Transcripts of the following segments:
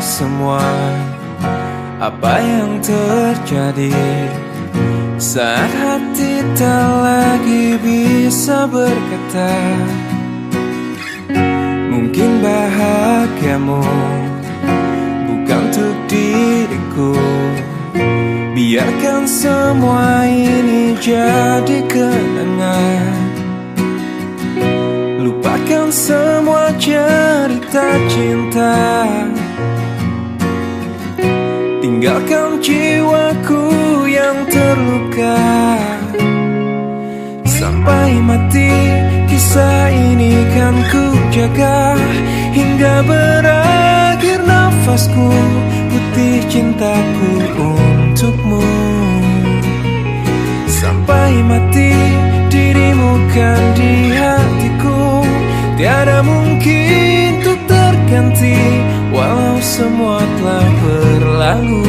semua apa yang terjadi saat hati tak lagi bisa berkata. Mungkin bahagiamu bukan untuk diriku. Biarkan semua ini jadi kenangan. Lupakan semua cerita cinta. Tinggalkan jiwaku yang terluka. Sampai mati kisah ini kan ku jaga, hingga berakhir nafasku, putih cintaku untukmu. Sampai mati dirimu kan di hatiku, tiada mungkin untuk terganti, walau semua telah berlalu.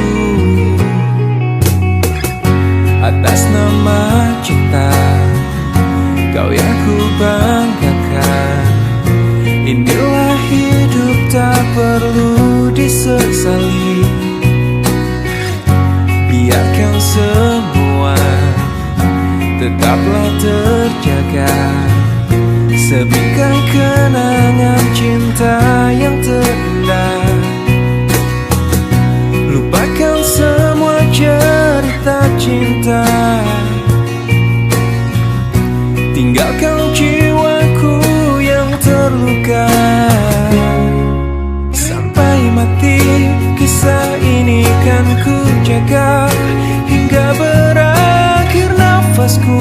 Atas nama cinta, kau yang ku banggakan. Inilah hidup tak perlu disesali. Biarkan semua tetaplah terjaga, sebingkai kenangan cinta yang terindah. Lupakan semua cerita cinta. Tinggalkan jiwaku yang terluka. Sampai mati kisah ini kan ku jaga, hingga berakhir nafasku,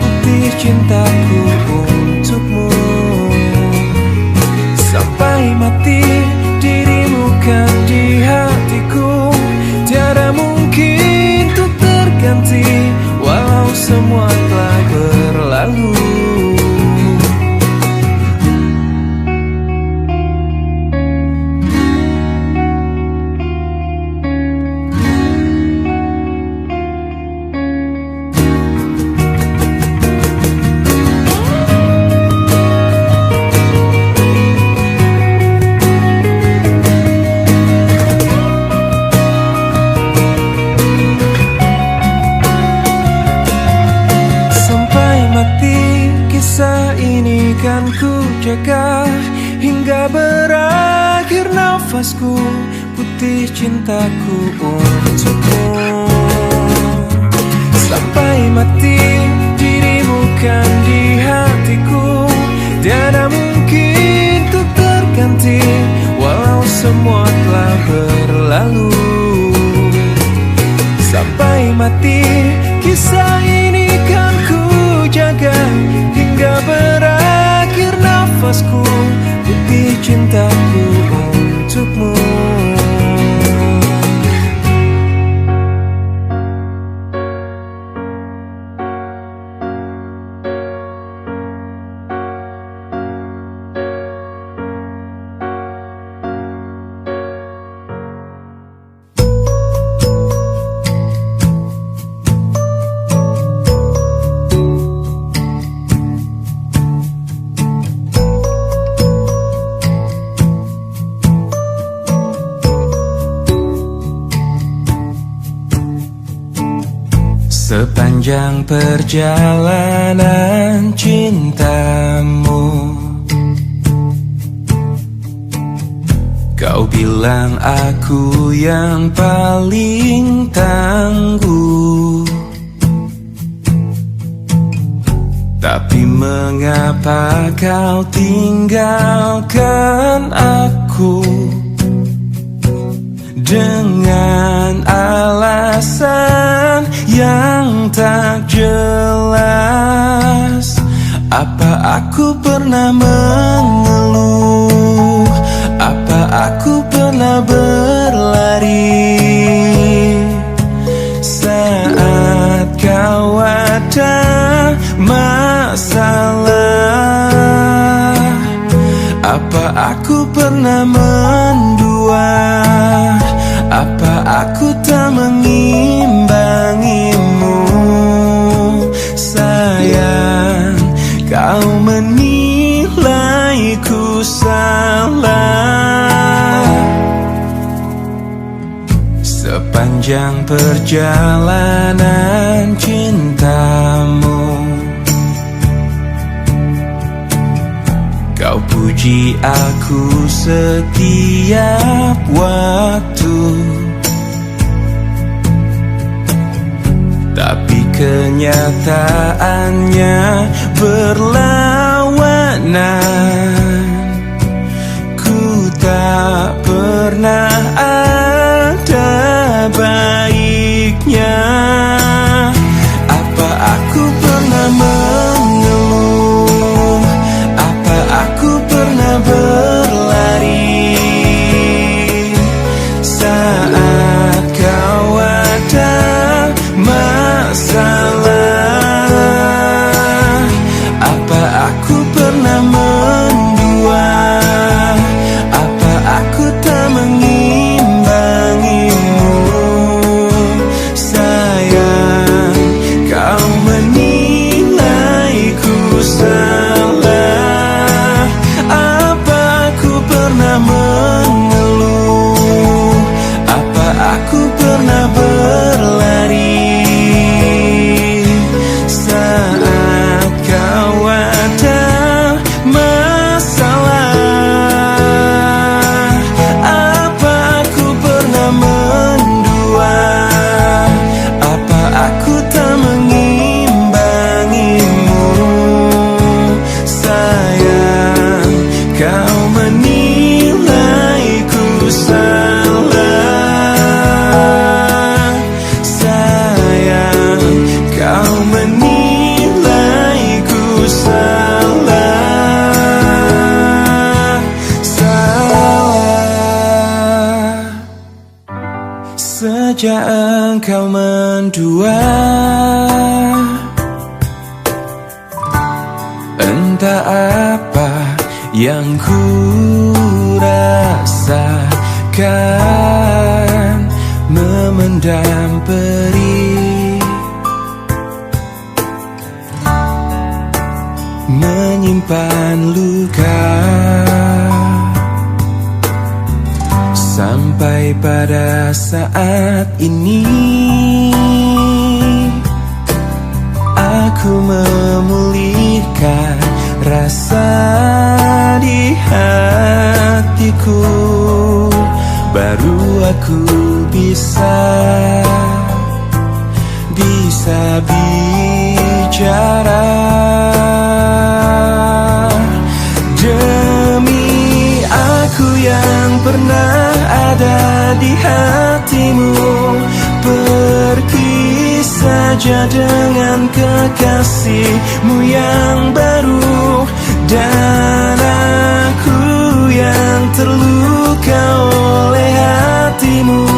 putih cintaku untukmu. Sampai mati dirimu kan di hatiku, tiada mungkin untuk terganti, walau semua telah berlalu. Kisah ini kan ku jaga, hingga berakhir nafasku, putih cintaku untukmu. Sampai mati dirimu kan di hatiku, tiada mungkin untuk terganti, walau semua telah berlalu. Sampai mati kisah ini kan ku jaga, hingga berakhir nafasku, putih cintaku untukmu. Sepanjang perjalanan cintamu, kau bilang aku yang paling tangguh. Tapi mengapa kau tinggalkan aku dengan alasan yang tak jelas? Apa aku pernah mengeluh? Apa aku pernah berlari saat kau ada masalah? Apa aku pernah mendua? Apa aku tak mengimbangimu? Sayang, kau menilaiku salah. sepanjang perjalanan cintamu. Kau puji aku setiap waktu, tapi kenyataannya berlawanan. Ku tak pernah ada baiknya. Apa aku pernah mengeluh? Apa aku pernah berlari saat kau ada masalah? Apa aku pernah mendua? Apa aku tak mengimbangimu? Sayang, kau menilaiku salah. Apa aku pernah mengeluh? Apa aku pernah berlari saat kau ada masalah? Apa aku pernah mendua? Apa aku tak mengimbangimu? Sayang, kau menilaiku salah. Sayang, kau menilaiku salah. Salah. Sejak engkau mendua, entah apa yang ku rasakan, memendam perih, menyimpan luka, sampai pada saat ini aku memulihkan rasa di hatiku. Baru aku bisa bicara. Demi aku yang pernah ada di hatimu, pergi saja dengan kekasihmu yang baru. Dan aku yang terluka oleh hatimu,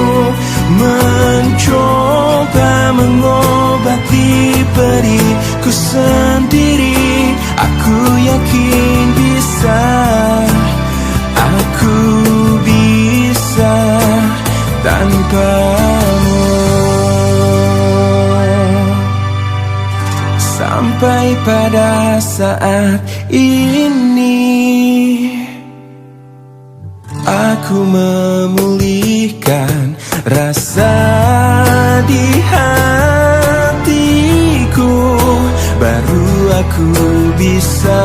mencoba mengobati pedihku sendiri. Aku yakin bisa, aku bisa tanpamu. Sampai pada saat ini aku memulihkan rasa di hatiku. Baru aku bisa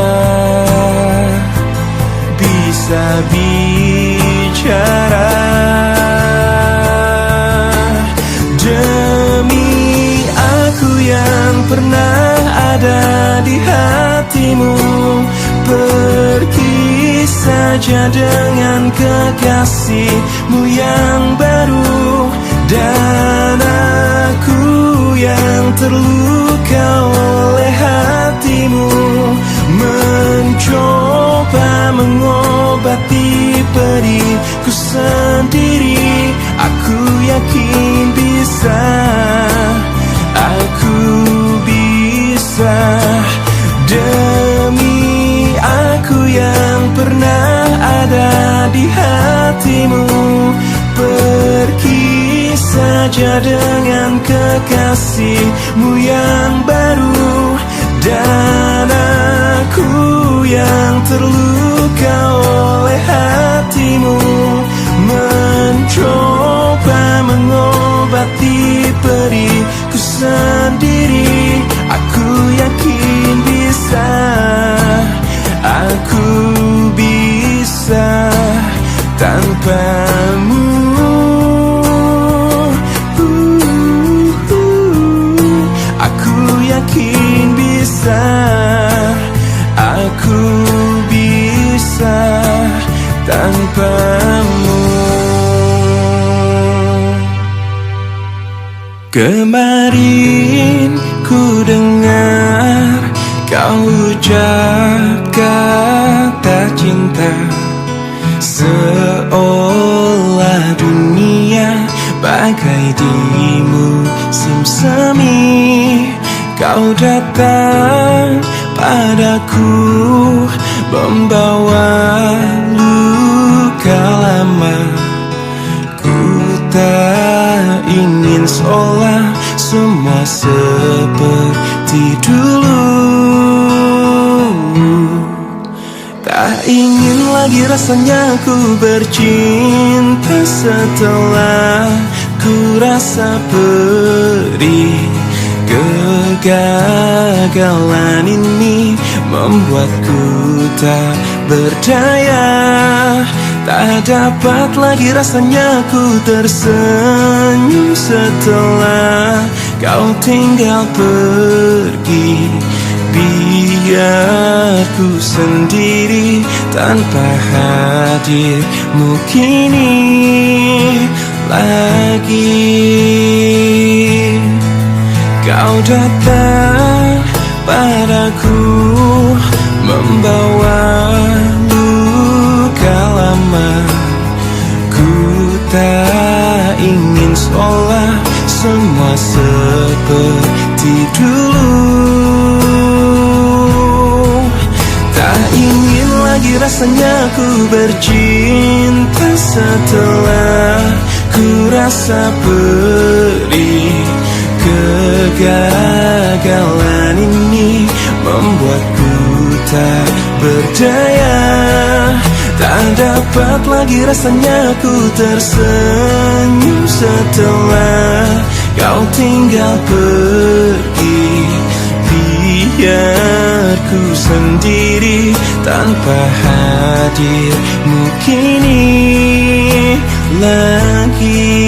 bicara. Demi aku yang pernah ada di hatimu, pergi saja dengan kekasihmu yang baru. Dan aku yang terluka oleh hatimu, mencoba mengobati pedihku sendiri. Aku yakin bisa, aku bisa. Demi aku yang pernah ada di hatimu, pergi saja dengan kekasihmu yang baru. Dan aku yang terluka oleh hatimu, mencoba mengobati Kemarin ku dengar kau ucap kata cinta, seolah dunia bagai di musim semi. Kau datang padaku membawa luka lama. Ku tak ingin seolah semua seperti dulu. Tak ingin lagi rasanya ku bercinta setelah ku rasa perih. Kegagalan ini membuatku tak berdaya. Tak dapat lagi rasanya ku tersenyum setelah kau tinggal pergi. Biar ku sendiri tanpa hadirmu kini lagi. Kau datang padaku membawa luka lama. Ku tak ingin seolah semua seperti dulu. Tak ingin lagi rasanya ku bercinta setelah ku rasa perih. Kegagalan ini membuatku tak berdaya. Tak dapat lagi rasanya ku tersenyum setelah kau tinggal pergi. Biar ku sendiri tanpa hadirmu kini lagi.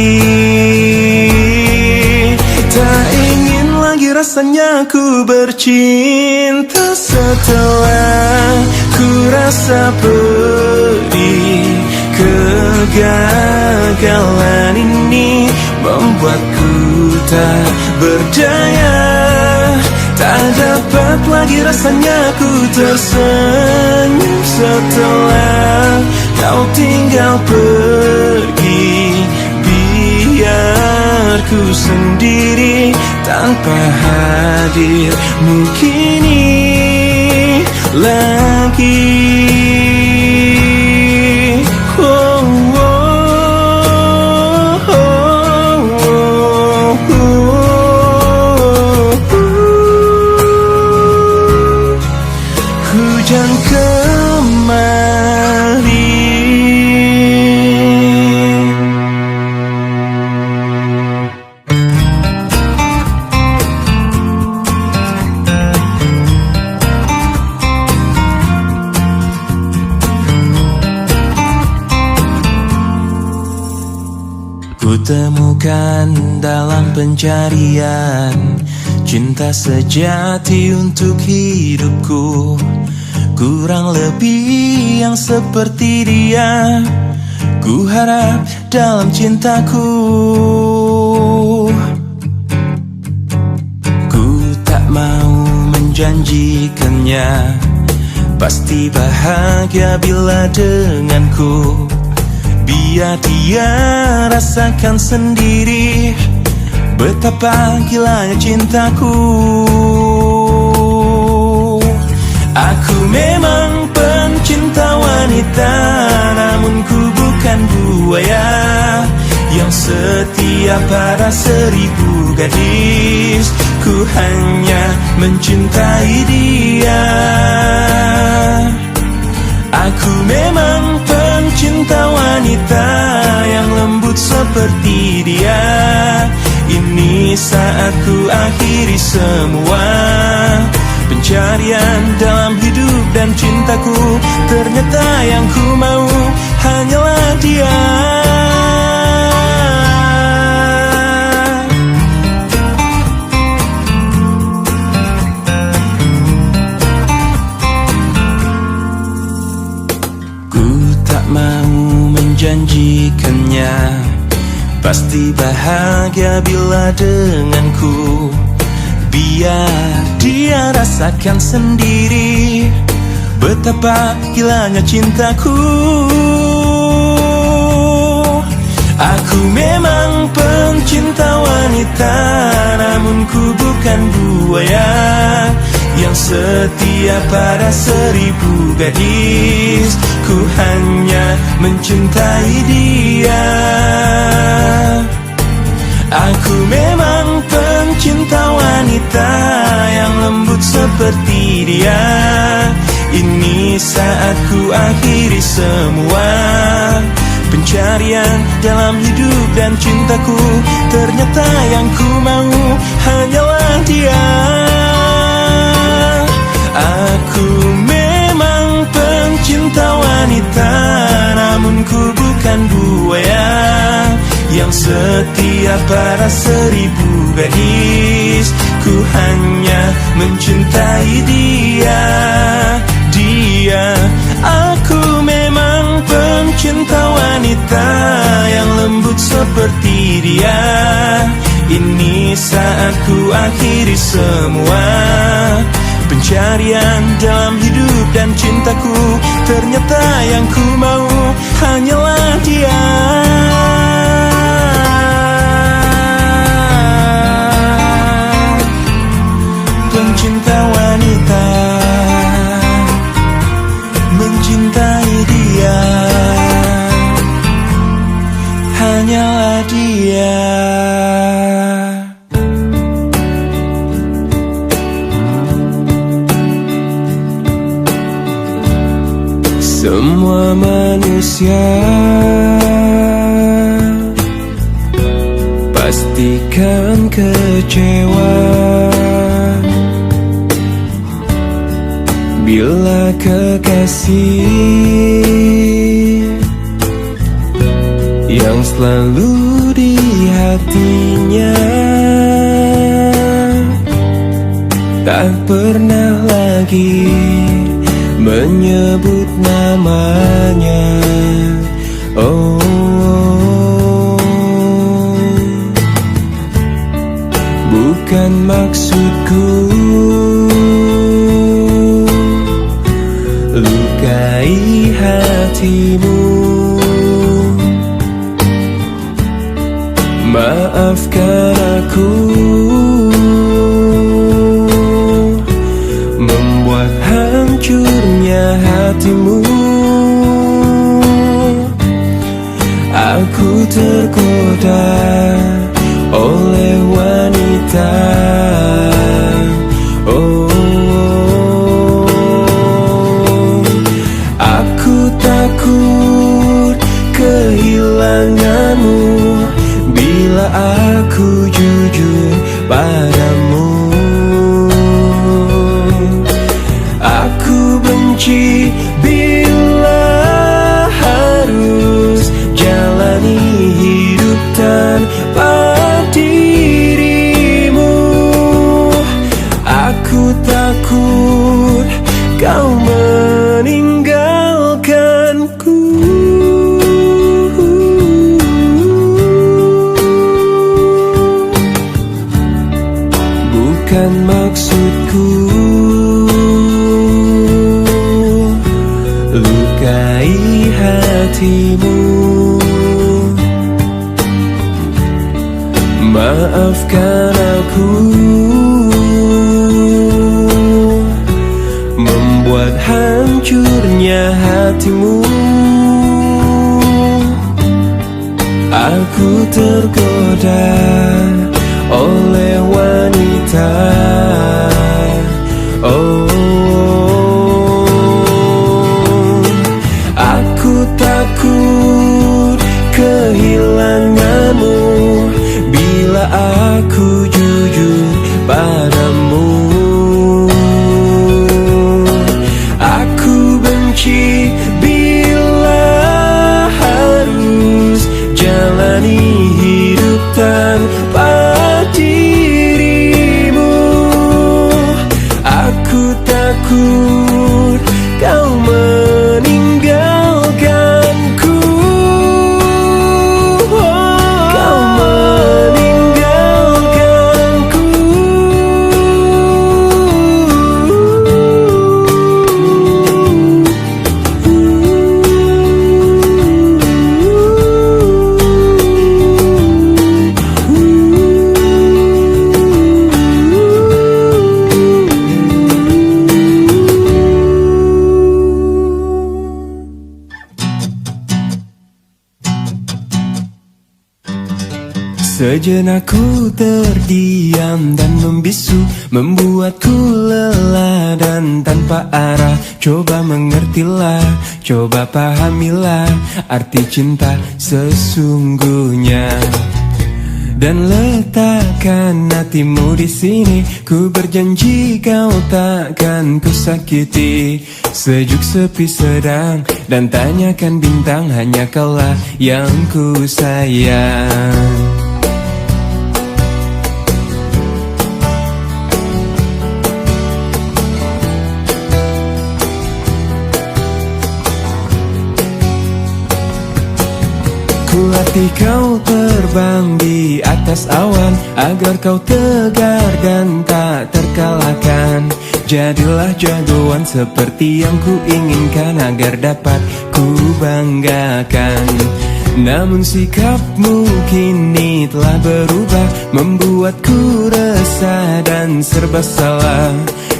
Tak ingin lagi rasanya ku bercinta setelah ku rasa perih. Kegagalan ini membuatku tak berdaya. Tak dapat lagi rasanya ku tersenyum setelah kau tinggal pergi. Biar ku sendiri tanpa hadirmu kini lagi. Hujan kembali. Kutemukan dalam pencarian cinta sejati untuk hidupku. Kurang lebih yang seperti dia ku harap dalam cintaku. Ku tak mau menjanjikannya pasti bahagia bila denganku. Biar dia rasakan sendiri betapa gilanya cintaku. Aku memang pencinta wanita, namun ku bukan buaya yang setia pada 1000 gadis. Ku hanya mencintai dia. Aku memang pencinta wanita yang lembut seperti dia. Ini saat ku akhiri semua pencarian dalam hidup dan cintaku. Ternyata yang ku mau hanyalah dia. Ku tak mau menjanjikannya pasti bahagia bila denganku. Biar dia rasakan sendiri betapa gilanya cintaku. Aku memang pencinta wanita, namun ku bukan buaya yang setia pada 1000 gadis. Ku hanya mencintai dia. Aku memang pencinta wanita yang lembut seperti dia. Ini saat ku akhiri semua pencarian dalam hidup dan cintaku. Ternyata yang ku mau hanyalah dia. Aku memang pencinta wanita, namun ku bukan buaya yang setia pada 1000 gadis. Ku hanya mencintai dia. Aku memang pencinta wanita yang lembut seperti dia. Ini saat ku akhiri semua pencarian dalam hidup dan cintaku. Ternyata yang ku mau hanyalah dia. Pencinta wanita, mencintai dia, hanyalah dia. Semua manusia pastikan kecewa bila kekasih yang selalu di hatinya tak pernah lagi menyebut namanya. Oh, bukan maksudku lukai hatimu. Maafkan aku membuat hancurnya hatimu. Aku tergoda oleh wanita. Oh, aku takut kehilanganmu bila aku jujur padamu. Aku benci bila harus jalani hidup tanpa dirimu. Aku takut kau meninggalkanku. Bukan maksudku lukai hatimu. Maafkan aku membuat hancurnya hatimu. Aku tergoda oleh wanita. Oh, aku takut kehilanganmu bila aku jujur padamu. Aku benci bila harus jalani hidup tanpa dirimu. Aku takut kau meninggalkanku. Kau Sejenak ku terdiam dan membisu, membuatku lelah dan tanpa arah. Coba mengertilah, coba pahamilah arti cinta sesungguhnya. Dan letakkan hatimu di sini, ku berjanji kau takkan ku sakiti. Sejuk sepi sedang dan tanyakan bintang, hanya kaulah yang ku sayang. Ku latih kau terbang di atas awan, agar kau tegar dan tak terkalahkan. Jadilah jagoan seperti yang ku inginkan, agar dapat ku banggakan. Namun sikapmu kini telah berubah, membuatku resah dan serba salah.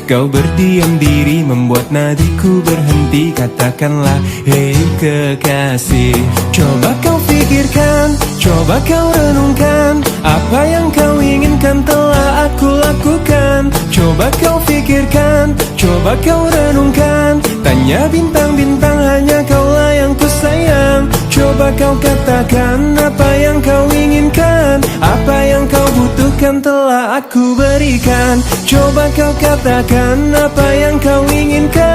Kau berdiam diri, membuat nadiku berhenti. Katakanlah, hei kekasih. Coba kau pikirkan, coba kau renungkan, apa yang kau inginkan telah aku lakukan. Coba kau pikirkan, coba kau renungkan, tanya bintang-bintang, hanya kaulah yang ku sayang. Coba kau katakan apa yang kau inginkan, apa yang kau butuhkan telah aku berikan. Coba kau katakan apa yang kau inginkan.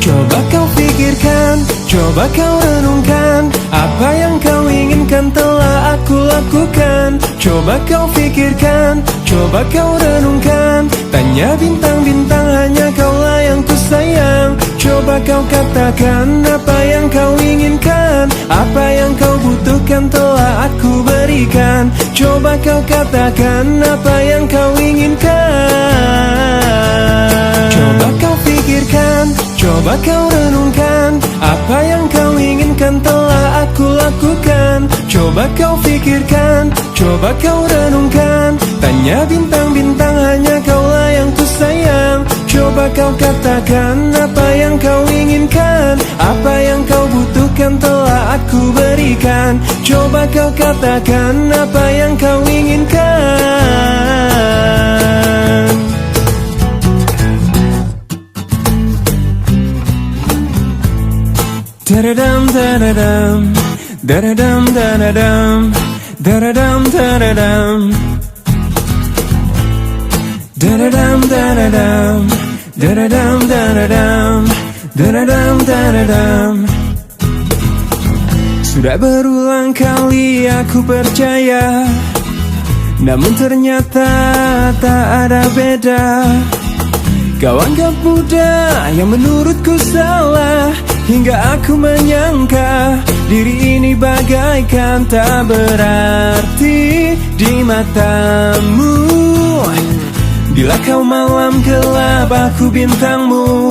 Coba kau pikirkan, coba kau renungkan, apa yang kau inginkan telah aku lakukan. Coba kau pikirkan, coba kau renungkan, tanya bintang-bintang, hanya kaulah yang ku sayang. Coba kau katakan apa yang kau inginkan, apa yang kau butuhkan telah aku berikan. Coba kau katakan apa yang kau inginkan. Coba kau pikirkan, coba kau renungkan, apa yang kau inginkan telah aku lakukan. Coba kau pikirkan, coba kau renungkan, tanya bintang-bintang, hanya kaulah yang ku sayang. Coba kau katakan apa yang kau inginkan, apa yang kau butuhkan telah aku berikan. Coba kau katakan apa yang kau inginkan. Da-da-dum, da-da-dum, da-da-dum, da-da-dum, da-da-dum, da-da-dum, da-da-dum, da-da-dum, da-da-dum, da-da-dum, da-da-dum, da-da-dum. Sudah berulang kali aku percaya, namun ternyata tak ada beda. Kau anggap mudah yang menurutku salah, hingga aku menyangka diri ini bagaikan tak berarti di matamu. Bila kau malam gelap, aku bintangmu,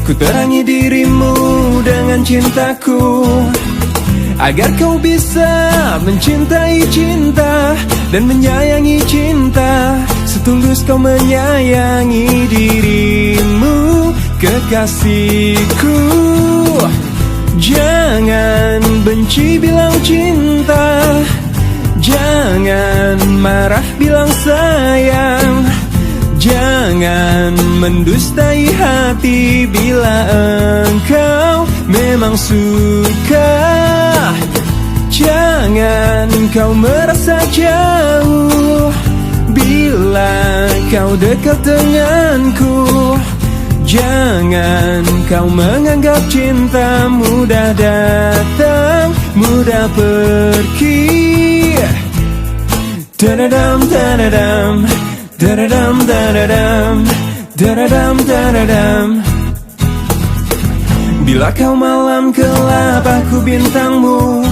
ku terangi dirimu dengan cintaku, agar kau bisa mencintai cinta dan menyayangi cinta setulus kau menyayangi dirimu, kekasihku. Jangan benci bilang cinta, jangan marah bilang sayang, jangan mendustai hati bila engkau memang suka. Jangan kau merasa jauh bila kau dekat denganku. Jangan kau menganggap cinta mudah datang, mudah pergi. Da-da-dum, da-da-dum, da-da-dum, da-da-dum, da-da-dum, da-da-dum. Bila kau malam gelap, aku bintangmu,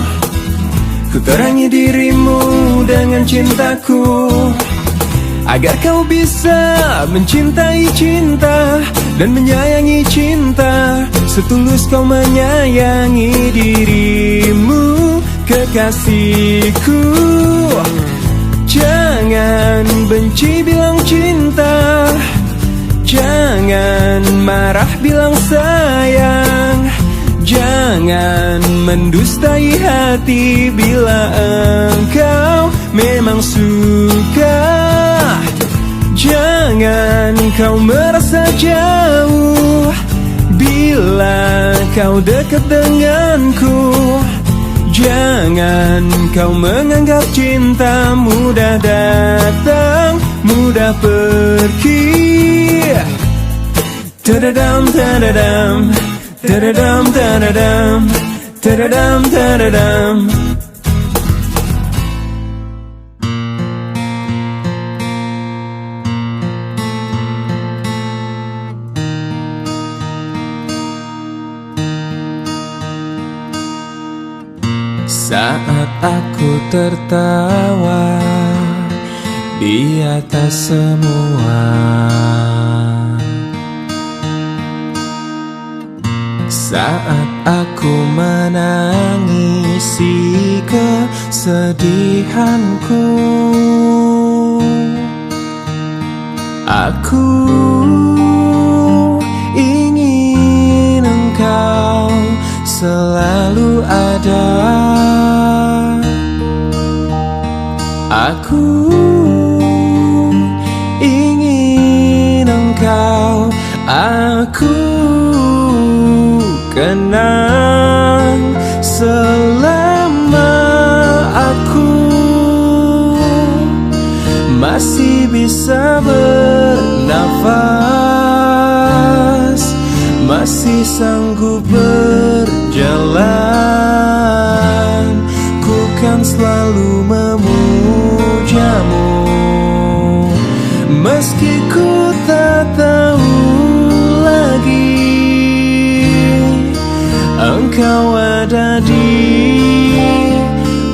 Ku terangi dirimu dengan cintaku, agar kau bisa mencintai cinta dan menyayangi cinta setulus kau menyayangi dirimu, kekasihku. Jangan benci bilang cinta, jangan marah bilang sayang, jangan mendustai hati bila engkau memang suka. Jangan kau merasa jauh bila kau dekat denganku. Jangan kau menganggap cinta mudah datang, mudah pergi. Tadadam, tadadam, tadadam, tadadam, tadadam, tadadam. Saat aku tertawa di atas semua, saat aku menangisi kesedihanku, aku ingin engkau selalu ada. Aku ingin engkau aku kenang selama aku masih bisa bernafas, masih sanggup berjalan. Ku kan selalu memujamu, meski ku tak tahu lagi engkau ada di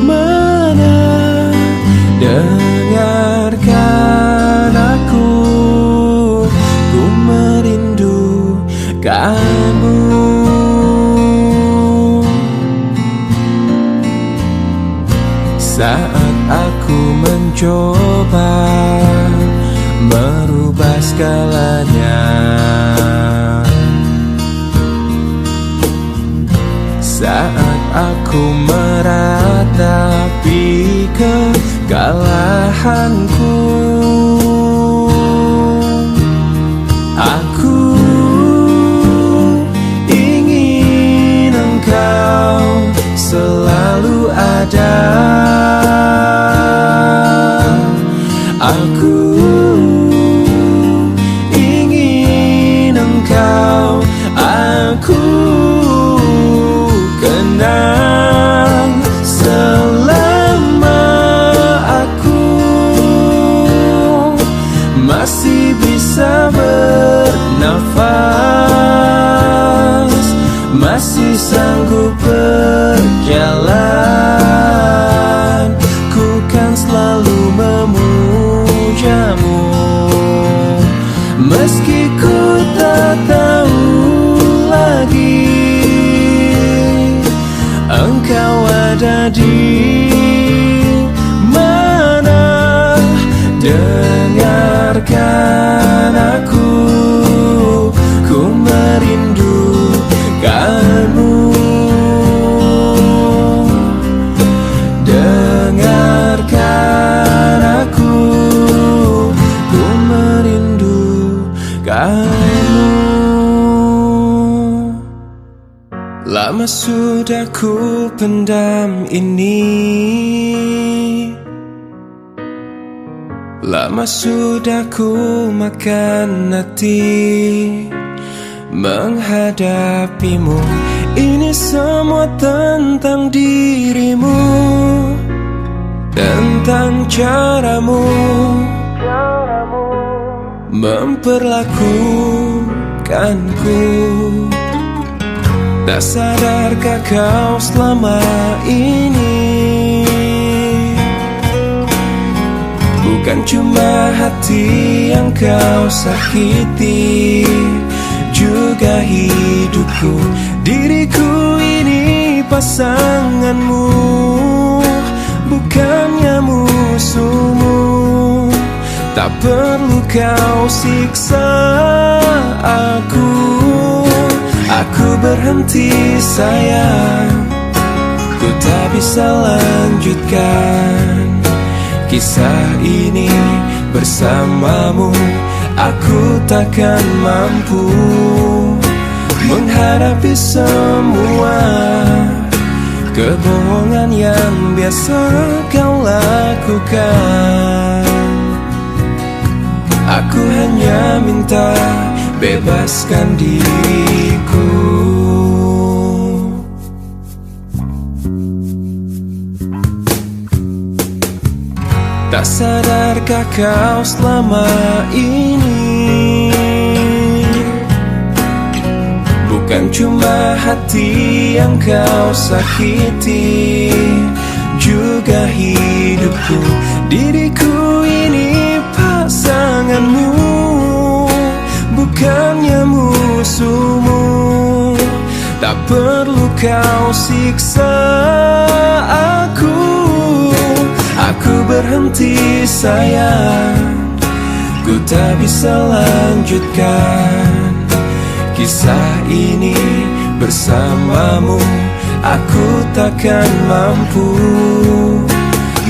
mana. Dengarkan aku, ku merindukanmu. Saat aku mencoba merubah segalanya, saat aku meratapi kekalahanku, aku ingin engkau selalu ada. Aku ingin engkau aku kenang selama aku masih bisa bernafas, masih sanggup berjalan. Ku kan selalu memujamu, meski ku tak tahu lagi engkau ada di mana. Dengarkan aku, ku merindukanmu. Dengarkan aku, ku merindukanmu. Lama sudah ku pendam ini, lama sudah ku makan hati menghadapimu. Ini semua tentang dirimu, tentang caramu memperlakukanku. Tak sadarkah kau selama ini cuma hati yang kau sakiti, juga hidupku. Diriku ini pasanganmu, bukannya musuhmu. Tak perlu kau siksa aku. Aku berhenti sayang, ku tak bisa lanjutkan kisah ini bersamamu. Aku takkan mampu menghadapi semua kebohongan yang biasa kau lakukan. Aku hanya minta bebaskan diriku. Tak sadarkah kau selama ini, bukan cuma hati yang kau sakiti, juga hidupku. Diriku ini pasanganmu, bukannya musuhmu. Tak perlu kau siksa aku. Aku berhenti sayang, ku tak bisa lanjutkan kisah ini bersamamu. Aku takkan mampu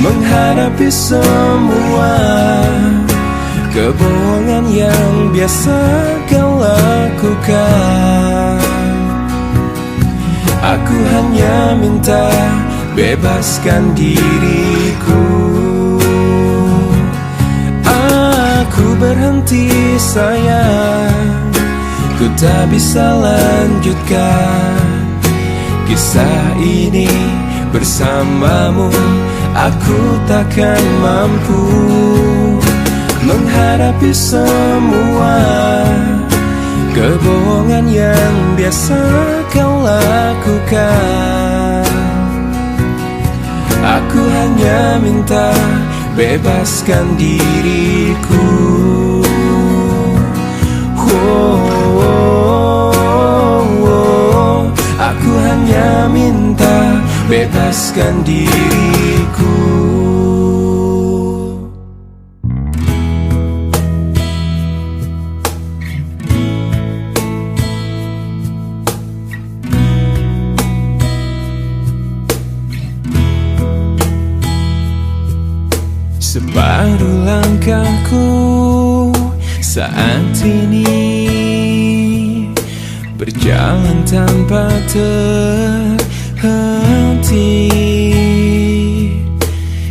menghadapi semua kebohongan yang biasa kau lakukan. Aku hanya minta bebaskan diriku. Aku berhenti sayang, ku tak bisa lanjutkan kisah ini bersamamu. Aku takkan mampu menghadapi semua kebohongan yang biasa kau lakukan. Aku hanya minta bebaskan diriku. Aku hanya minta bebaskan diriku. Separuh langkahku saat ini berjalan tanpa terhenti.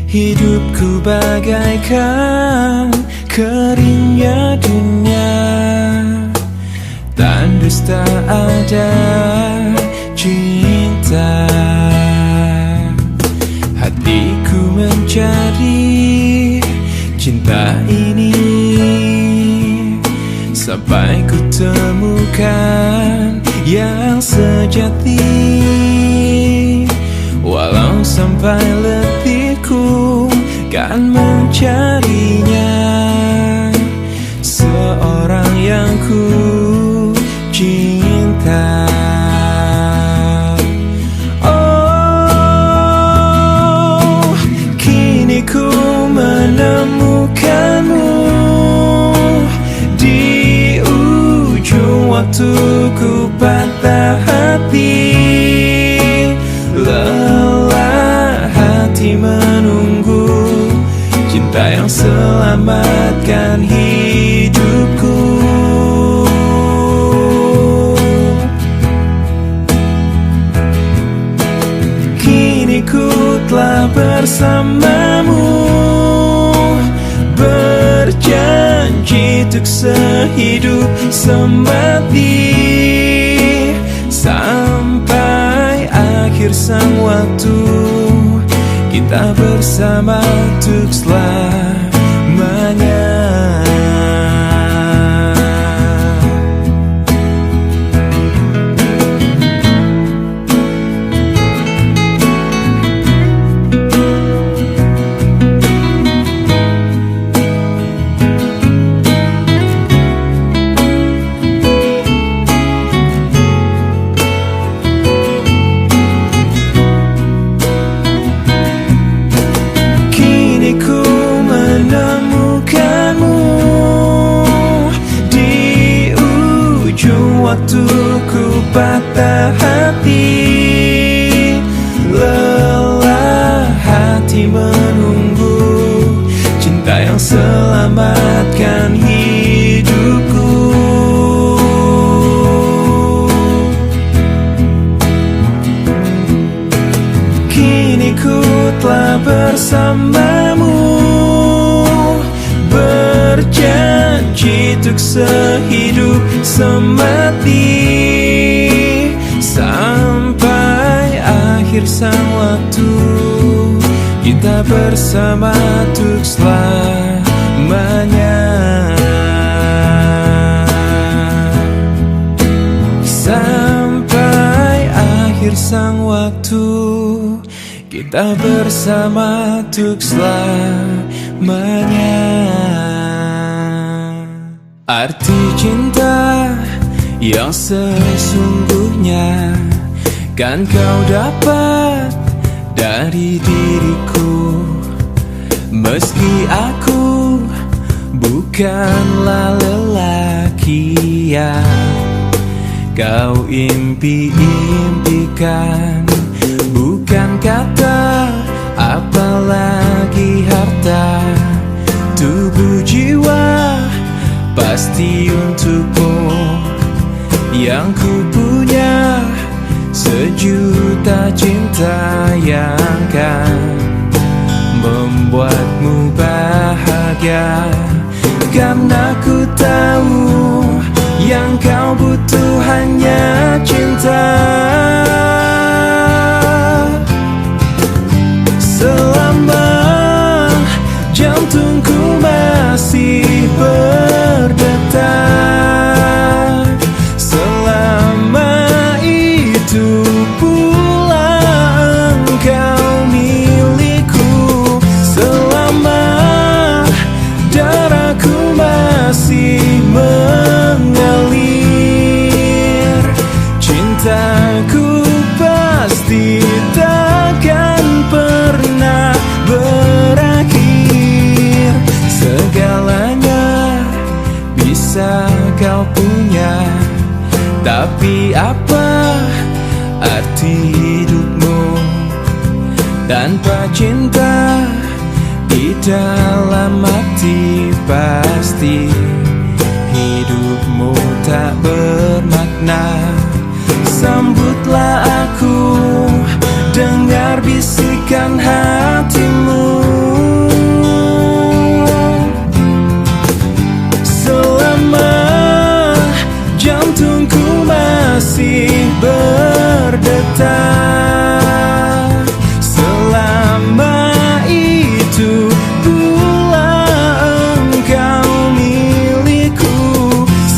Hidupku bagaikan keringnya dunia, tandus tak ada cinta. Hatiku mencari cinta ini sampai ku temukan yang sejati. Walau sampai letihku kan mencarinya, seorang yang ku cinta. Oh, kini ku menemukanmu di ujung waktu ku patah hati. Lelah hati menunggu cinta yang selamatkan hidupku. Kini ku telah bersamamu, berjanji untuk sehidup semati, sampai akhir sang waktu kita bersama untuk selamanya. bersamamu, berjanji untuk sehidup semati, sampai akhir sang waktu. Kita bersama untuk selamanya. Sampai akhir sang waktu, kita bersama untuk selamanya. Arti cinta yang sesungguhnya kan kau dapat dari diriku, meski aku bukanlah lelaki yang kau impi-impikan. Bukan kata, apalagi harta, tubuh jiwa pasti untukmu. Yang ku punya sejuta cinta yang kan membuatmu bahagia. Karena ku tahu yang kau butuh hanya cinta. Selama jantungku masih berdetak, selama itu pula engkau milikku. Selama darahku masih mengalir, cintaku pasti takkan pernah berakhir. Segalanya bisa kau punya, tapi apa arti hidupmu tanpa cinta? Di dalam hati pasti hidupmu tak bermakna. Sambutlah aku, dengar bisikan hatimu. Selama jantungku masih berdetak, selama itu pula engkau milikku.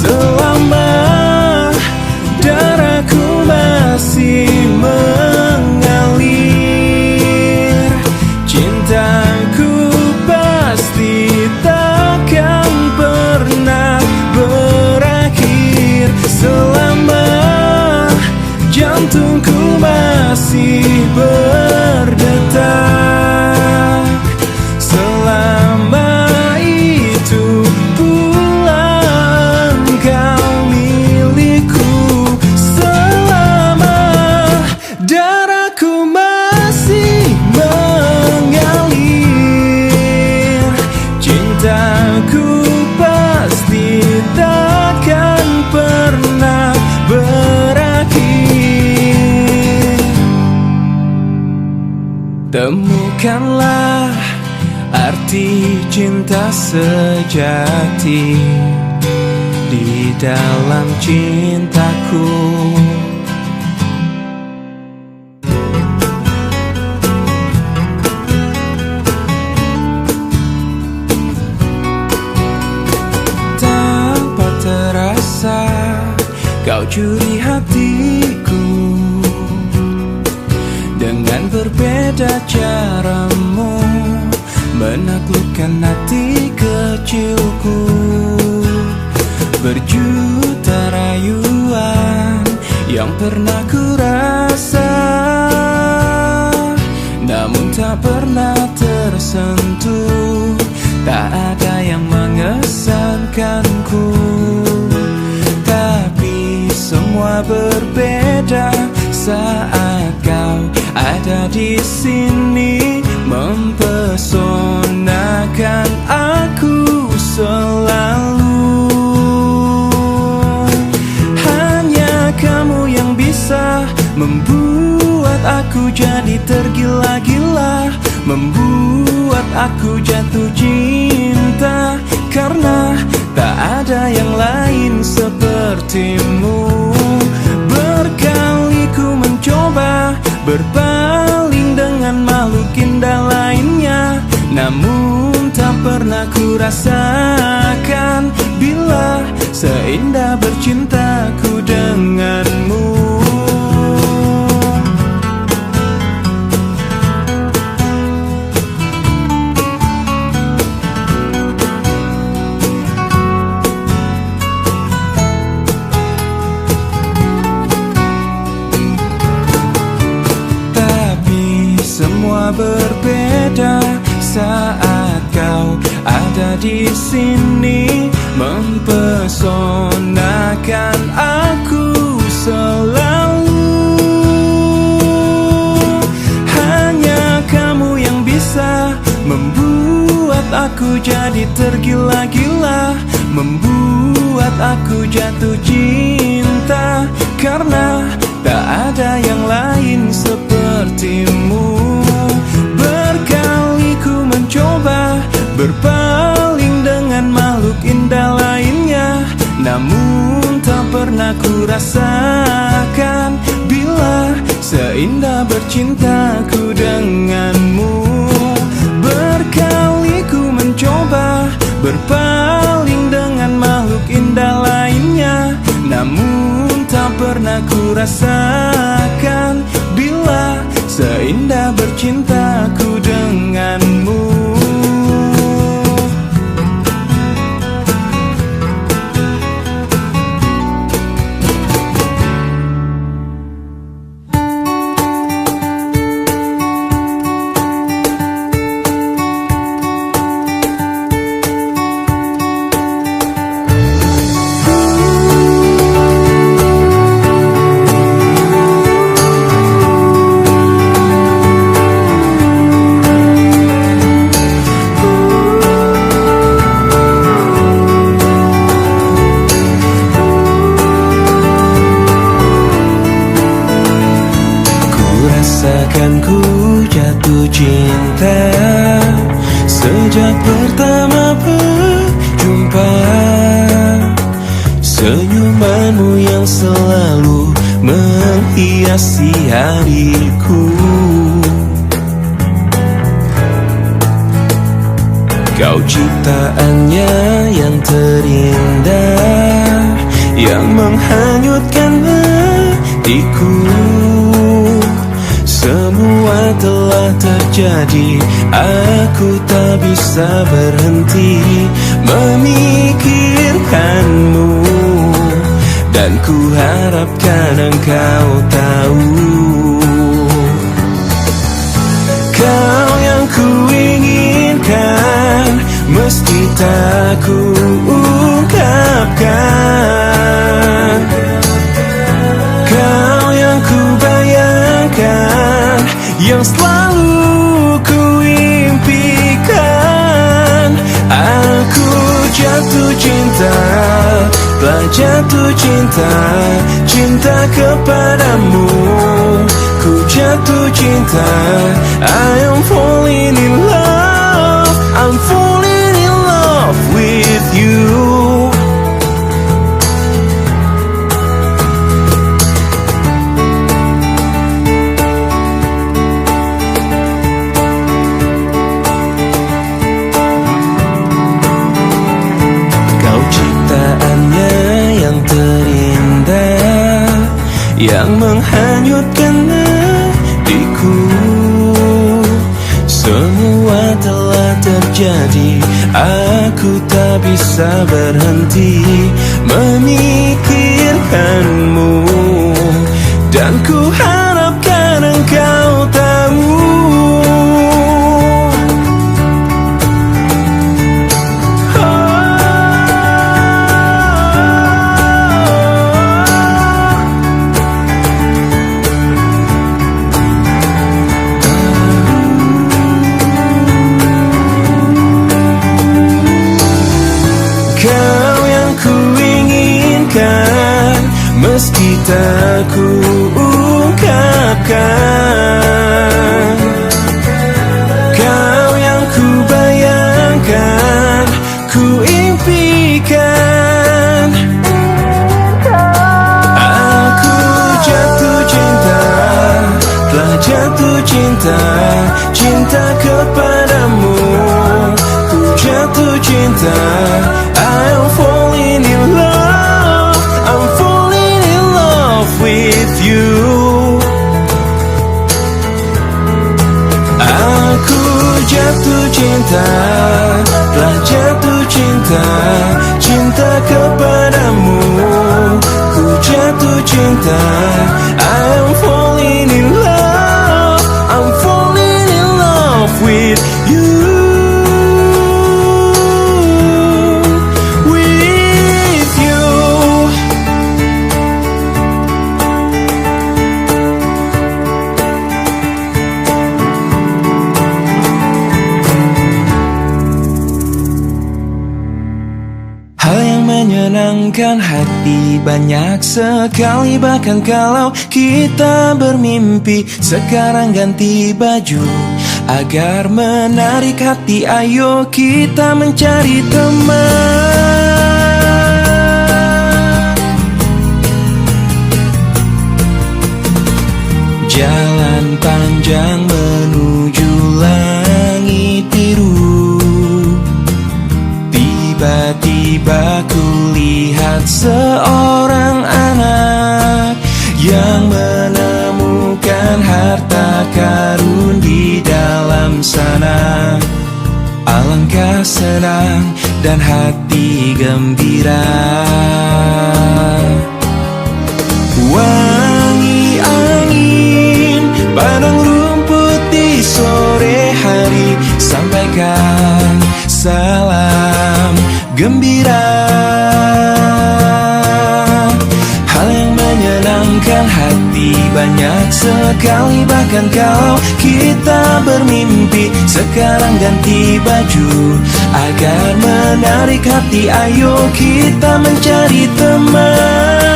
Selama darahku masih mengalir, cintaku pasti takkan pernah berakhir. Selama jantungku masih berdetak, selama itu pula engkau milikku. Selama darahku masih mengalir, cintaku pasti takkan pernah berakhir. Temukanlah arti cinta sejati di dalam cintaku. Tanpa terasa kau curi hatiku, dengan berbeda caramu menaklukkan hati kecilku. Berjuta rayuan yang pernah ku rasa, namun tak pernah tersentuh. Tak ada yang mengesankanku, tapi semua berbeda saat kau ada di sini, mempesonakan aku selalu. Hanya kamu yang bisa membuat aku jadi tergila-gila, membuat aku jatuh cinta. Karena tak ada yang lain sepertimu. Berkali ku mencoba berpaling dengan makhluk indah lainnya, namun tak pernah ku rasakan bila seindah bercintaku denganmu. Semua berbeda saat kau ada di sini, mempesonakan aku selalu. Hanya kamu yang bisa membuat aku jadi tergila-gila, membuat aku jatuh cinta. Karena tak ada yang lain sepertimu. Berkali ku mencoba berpaling dengan makhluk indah lainnya, namun tak pernah ku rasakan bila seindah bercintaku denganmu. Berkali ku mencoba berpaling dengan makhluk indah lainnya, namun tak pernah ku rasakan bila seindah bercintaku denganmu. Rasakan ku jatuh cinta sejak pertama berjumpa. Senyumanmu yang selalu menghiasi hariku. Kau ciptaannya yang terindah, yang menghanyutkan hatiku. Semua telah terjadi, aku tak bisa berhenti memikirkanmu. Dan ku harapkan engkau tahu, kau yang ku inginkan, meski tak ku ungkapkan. Kau yang ku bayangkan, yang selalu ku impikan. Aku jatuh cinta, telah jatuh cinta, cinta kepadamu. Ku jatuh cinta, I am falling in love, I'm falling in love with you. Yang menghanyutkan hatiku. Semua telah terjadi, aku tak bisa berhenti memikirkanmu. Dan ku harapkan engkau tahu, meski tak ku ungkapkan. Kau yang ku inginkan, meski tak ku ungkapkan. Kau yang ku bayangkan, yang selalu ku impikan. Aku jatuh cinta, telah jatuh cinta, cinta kepadamu. Ku jatuh cinta, I am falling in love, I'm falling in love with you. Kau yang ku inginkan, meski tak ku ungkapkan. Kau yang ku bayangkan, yang selalu ku impikan. cinta, cinta kepadamu. Ku jatuh cinta, I'm falling in love, I'm falling in love with you. Aku jatuh cinta, telah jatuh cinta, cinta kepadamu. Ku jatuh cinta, I'm falling in love, I'm falling in love with you. With you. Hal yang menyenangkan hati banyak sekali. Bahkan kalau kita bermimpi, sekarang ganti baju agar menarik hati. Ayo kita mencari teman. Jalan panjang menuju langit biru. Tiba-tiba ku lihat seorang anak yang menemukan harta karun di dalam sana. Alangkah senang dan hati gembira. Wangi angin padang rumput di sore hari, sampaikan salam gembira. Hal yang menyenangkan hati banyak sekali. Bahkan kalau kita bermimpi, sekarang ganti baju agar menarik hati. Ayo kita mencari teman.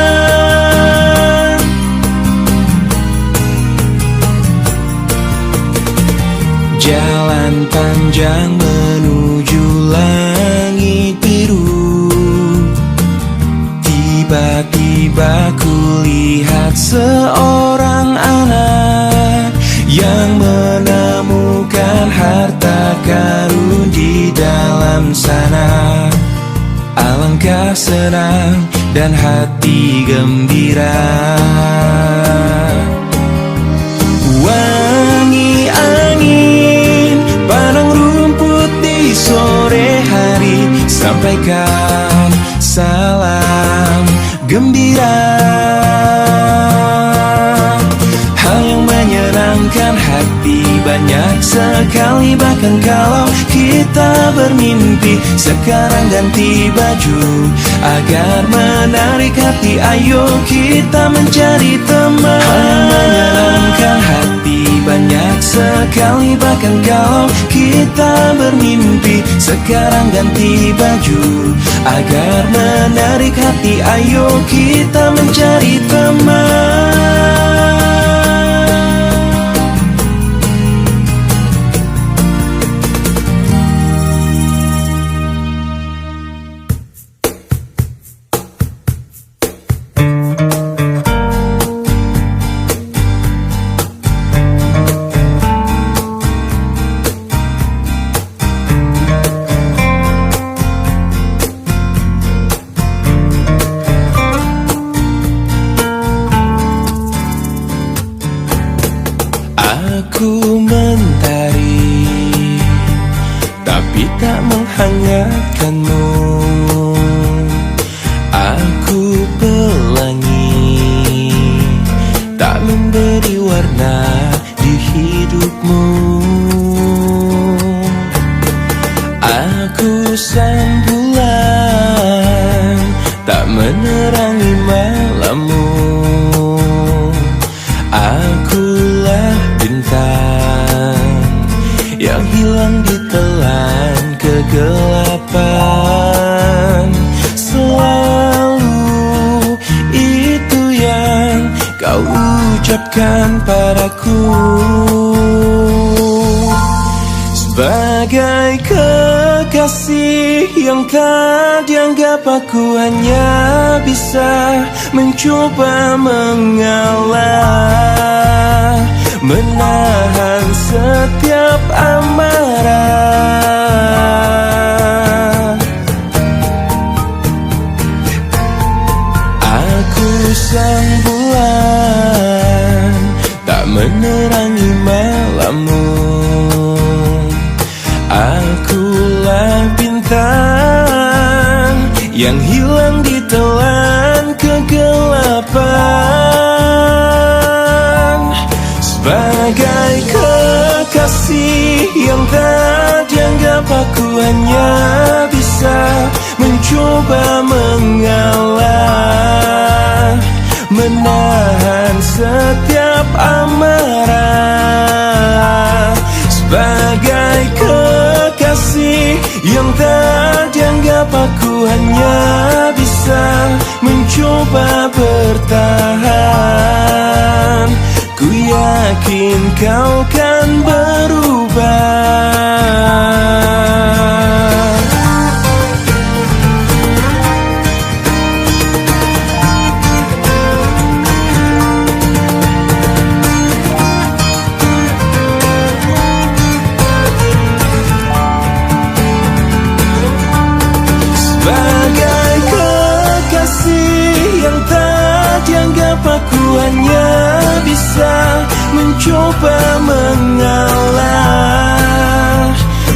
Jalan panjang menuju langit biru. Tiba-tiba ku lihat seorang anak yang menemukan harta karun di dalam sana. Alangkah senang dan hati gembira. Wangi angin padang rumput di sore hari, sampaikan salam gembira. Hal yang menyenangkan hati banyak sekali. Bahkan kalau kita bermimpi, sekarang ganti baju agar menarik hati. Ayo kita mencari teman. Hal yang menyenangkan hati banyak sekali. Bahkan kalau kita bermimpi, sekarang ganti baju agar menarik hati. Ayo kita mencari teman. Aku mentari, tapi tak menghangatkanmu. Aku pelangi, tak memberi warna di hidupmu. Aku sang bulan, tak menerangi malammu. Akulah bintang yang hilang ditelan kegelapan. Selalu itu yang kau ucapkan padaku. Sebagai kekasih yang tak dianggap, aku hanya bisa mencoba mengalah. menahan setiap amarah. Aku sang bulan, tak menerangi malammu. Akulah bintang yang hilang di telan kegelapan. Sebagai kekasih yang tak dianggap, aku hanya bisa mencoba mengalah, menahan setiap amarah. Sebagai kekasih yang tak dianggap, aku hanya bisa mencoba bertahan. Ku yakin kau kan berubah. Sebagai kekasih yang tak dianggap, aku hanya bisa mencoba mengalah,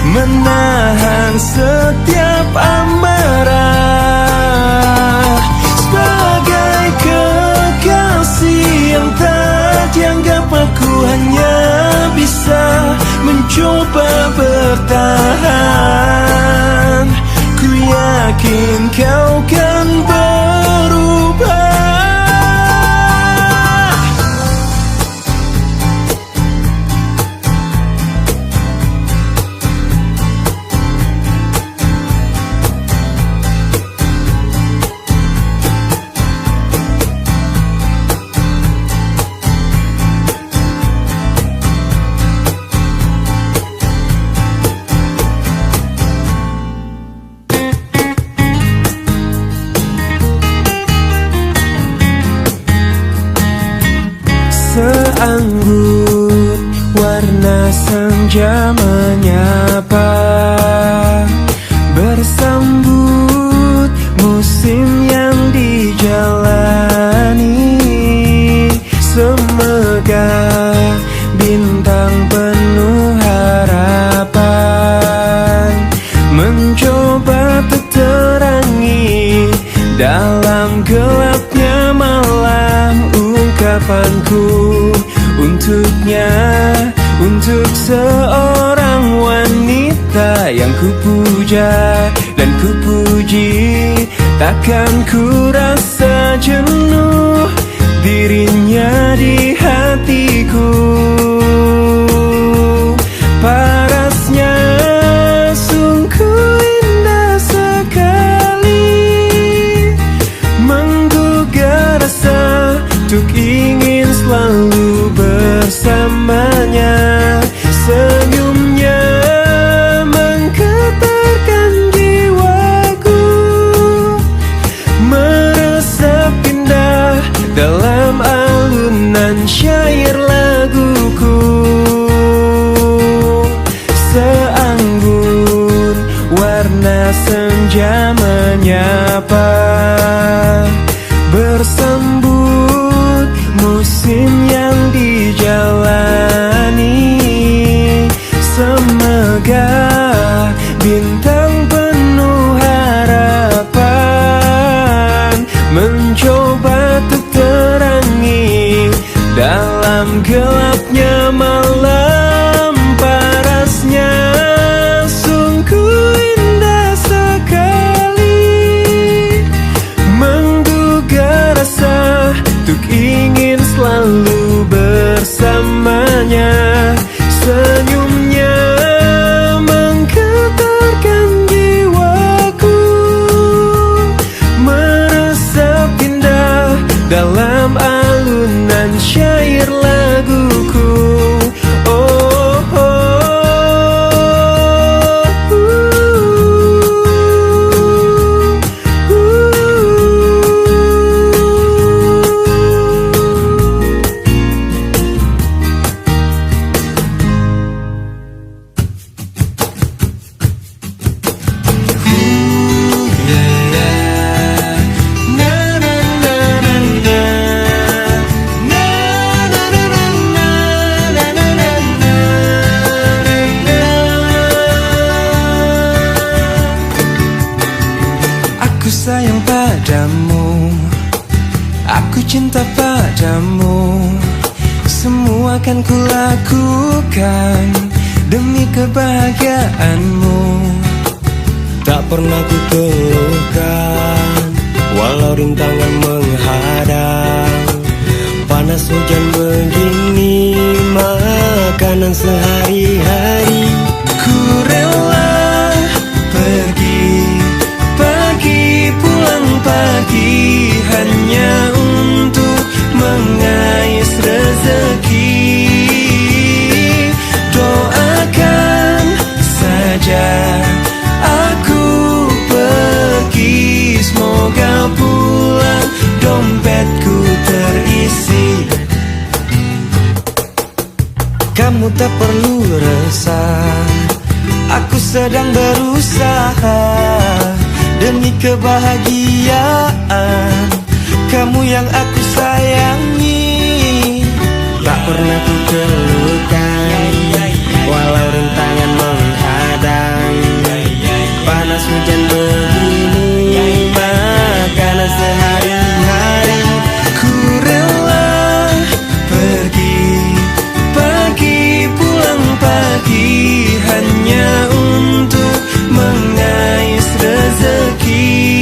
menahan setiap amarah. Sebagai kekasih yang tak dianggap, aku hanya bisa mencoba bertahan. Ku yakin kau kan berubah. Seanggut warna senja menyapa, bersambut musim yang dijalani. Semegah bintang penuh harapan, mencoba terterangi dalam gelapnya malam. Ungkapanku untuknya, untuk seorang wanita yang kupuja dan kupuji. Takkan ku rasa jenuh dirinya di hatiku. Parasnya sungguh indah sekali, menggugah rasa untuk ingin selalu bersamanya. Senyumnya menggetarkan jiwaku, meresap indah dalam alunan syair laguku. Seanggun warna senja menyapa, bersambut musim yang dijalani. Semegah bintang penuh harapan, mencoba terterangi dalam gelapnya malam. Parasnya sungguh indah sekali, menggugah rasa untuk ingin selalu bersamanya. Senyumnya menggetarkan sayang padamu, aku cinta padamu. Semua akan kulakukan demi kebahagiaanmu. Tak pernah ku keluhkan walau rintangan menghadang. Panas hujan begini, makanan sehari-hari. Ku rela pergi pagi, pulang pagi, hanya untuk mengais rezeki. Doakan saja aku pergi, semoga pulang dompetku terisi. Kamu tak perlu resah, aku sedang berusaha demi kebahagiaan kamu yang aku sayangi. Tak pernah ku keluhkan walau rintangan menghadang. Panas hujan begini, makanan sehari-hari. Ku rela pergi pagi, pulang pagi, hanya untuk mengais rezeki.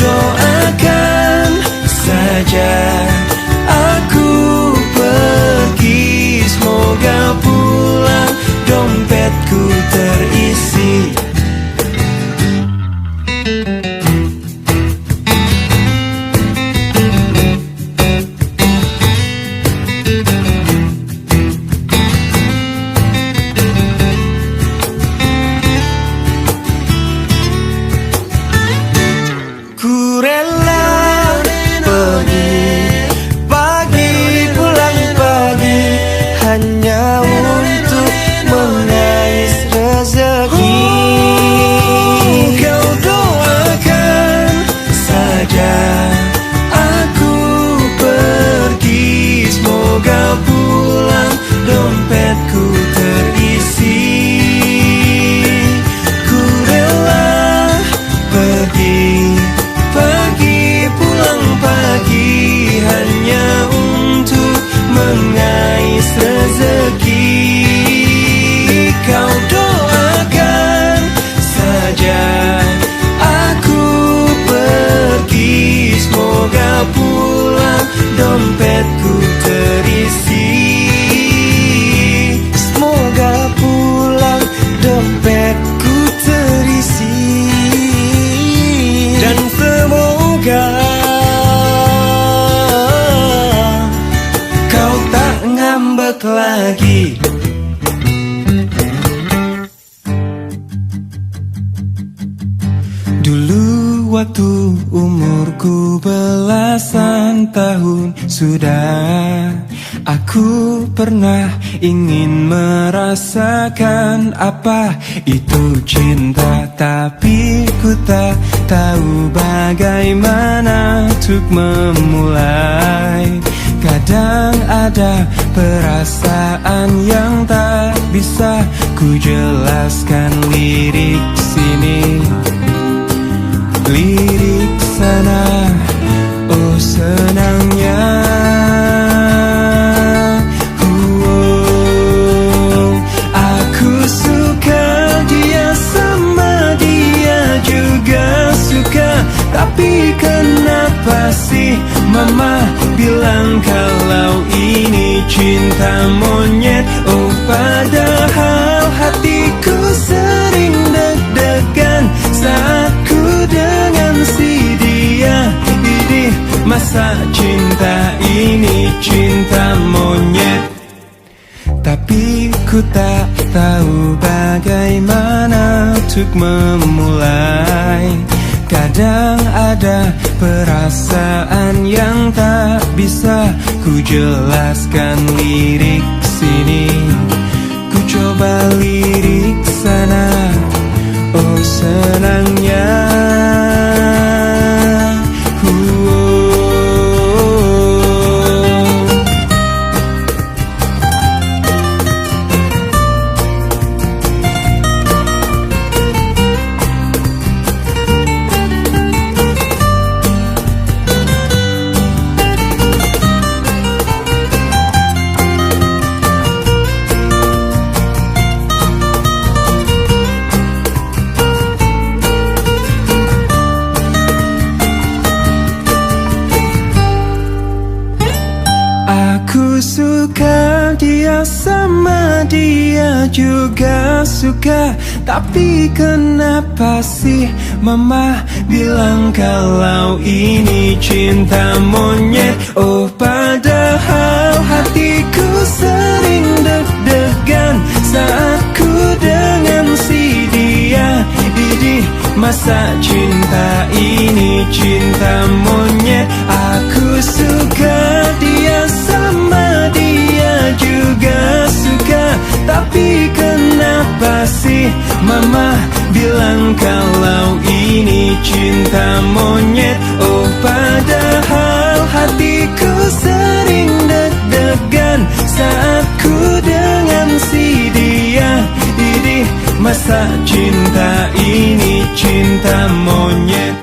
Doakan saja aku pergi, semoga pulang dompetku terisi. Ku rela pergi pagi, pulang pagi, hanya untuk mengais rezeki. Kau doakan saja aku pergi, semoga pulang dompetku terisi. Ku rela pergi pagi, pulang pagi, hanya untuk mengais rezeki. Kau doakan saja aku pergi, semoga pulang dompetku terisi. Semoga pulang dompetku terisi. Dan semoga kau tak ngambek lagi. Dulu waktu umurku belasan tahun sudah, aku pernah ingin merasakan apa itu cinta, tapi ku tak tahu bagaimana untuk memulai. Kadang ada perasaan yang tak bisa ku jelaskan. Lirik sini, lirik sana, oh senangnya. Aku suka dia, sama dia juga suka. Tapi kenapa sih mama bilang kalau ini cinta monyet? Oh padahal hatiku sering deg-degan saat ku dengan si dia. Idih, masa cinta ini cinta monyet? Tapi ku tak tahu bagaimana untuk memulai. Kadang ada perasaan yang tak bisa ku jelaskan. Lirik sini, ku coba lirik sana, oh senangnya. dia sama dia juga suka. Tapi kenapa sih mama bilang kalau ini cinta monyet? Oh padahal hatiku sering deg-degan saat ku dengan si dia. Idih, masa cinta ini cinta monyet? Aku suka dia sama dia juga suka. Tapi kenapa sih mama bilang kalau ini cinta monyet? Oh padahal hatiku sering deg-degan saat ku dengan si dia. Idih, masa cinta ini cinta monyet?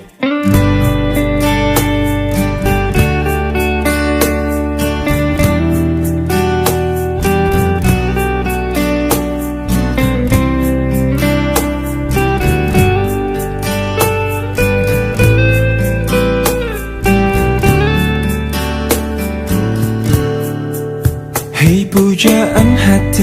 Hei pujaan hati